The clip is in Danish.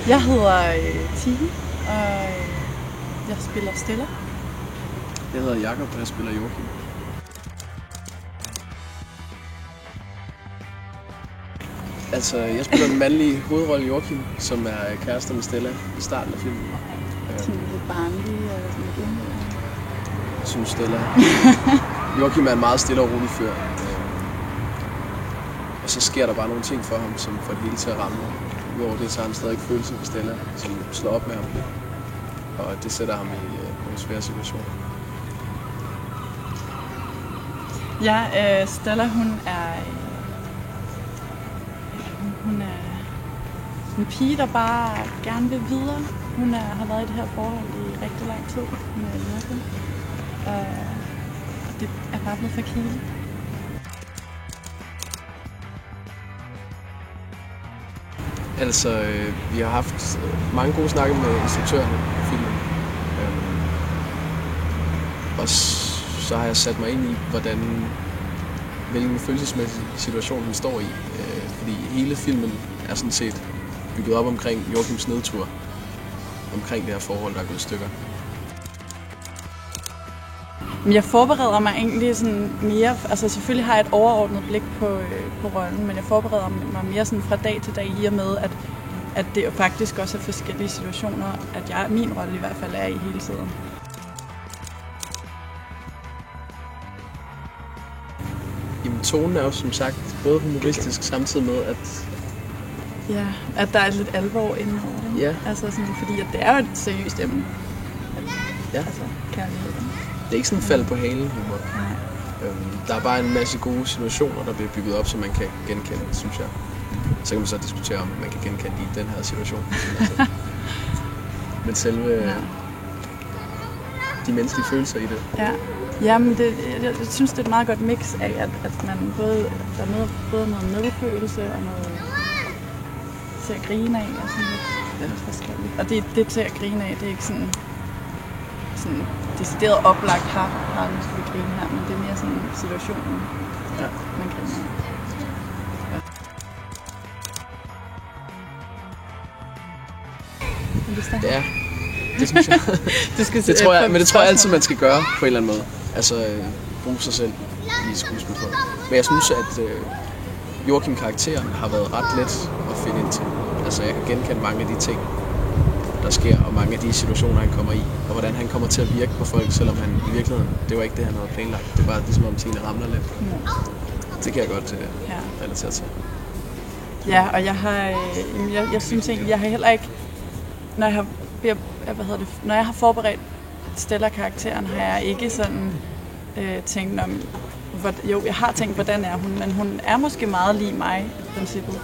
Jeg hedder Tine, og jeg spiller Stella. Jeg hedder Jakob, og jeg spiller Joachim. Altså, jeg spiller den mandlige hovedrolle Joachim, som er kærester med Stella i starten af filmen. Sådan lidt barnlig og sådan lidt umiddelbart. Jeg synes Stella. Joachim er en meget stille og rolig fyr. Og så sker der bare nogle ting for ham, som får det hele til at ramme. Udover det, så har han stadig følelser for Stella, som slår op med ham. Og det sætter ham i nogle svære situationer. Ja, Stella, hun er en pige, der bare gerne vil videre. Hun har været i det her forhold i rigtig lang tid med Joachim. Og det er bare blevet for kedeligt. Altså, vi har haft mange gode snakke med instruktøren i filmen. Og så har jeg sat mig ind i, hvilken følelsesmæssig situation han står i. Fordi hele filmen er sådan set bygget op omkring Joachims nedtur. Omkring det her forhold, der er gået i stykker. Jeg forbereder mig egentlig sådan mere, altså selvfølgelig har jeg et overordnet blik på rollen, men jeg forbereder mig mere sådan fra dag til dag i og med, at det jo faktisk også er forskellige situationer, at min rolle i hvert fald er i hele tiden. Jamen, tonen er jo som sagt både humoristisk samtidig med, at... Ja, at der er lidt alvor inde over det. Ja. Altså sådan, fordi at det er jo et seriøst emne. Ja. Altså kærligheden. Det er ikke sådan fald på halen humor. Der er bare en masse gode situationer, der bliver bygget op, som man kan genkende, synes jeg. Så kan man så diskutere, om man kan genkende i den her situation. Men selve de menneskelige følelser i det. Ja. Jamen, jeg synes, det er et meget godt mix af, at man der er både noget medfølelse og noget til at grine af og sådan lidt forskelligt. Og det til at grine af, det er ikke sådan decideret oplagt har nu skal vi grine her, men det er mere sådan situationen, man griner af. Ja, det synes jeg. Det tror jeg, men det tror jeg altid, man skal gøre på en eller anden måde. Altså bruge sig selv i skuespil for. Men jeg synes, at Joachim-karakteren har været ret let at finde ind til. Altså jeg kan genkende mange af de ting, der sker, og mange af de situationer, han kommer i, og hvordan han kommer til at virke på folk, selvom han i virkeligheden, det var ikke det, han havde planlagt. Det var ligesom om tingene ramler lidt. Det kan jeg godt relatere til. Ja, og jeg synes egentlig, jeg har heller ikke, når jeg har forberedt Stella-karakteren, har jeg ikke sådan tænkt om, jo, jeg har tænkt, hvordan er hun, men hun er måske meget lig mig i princippet.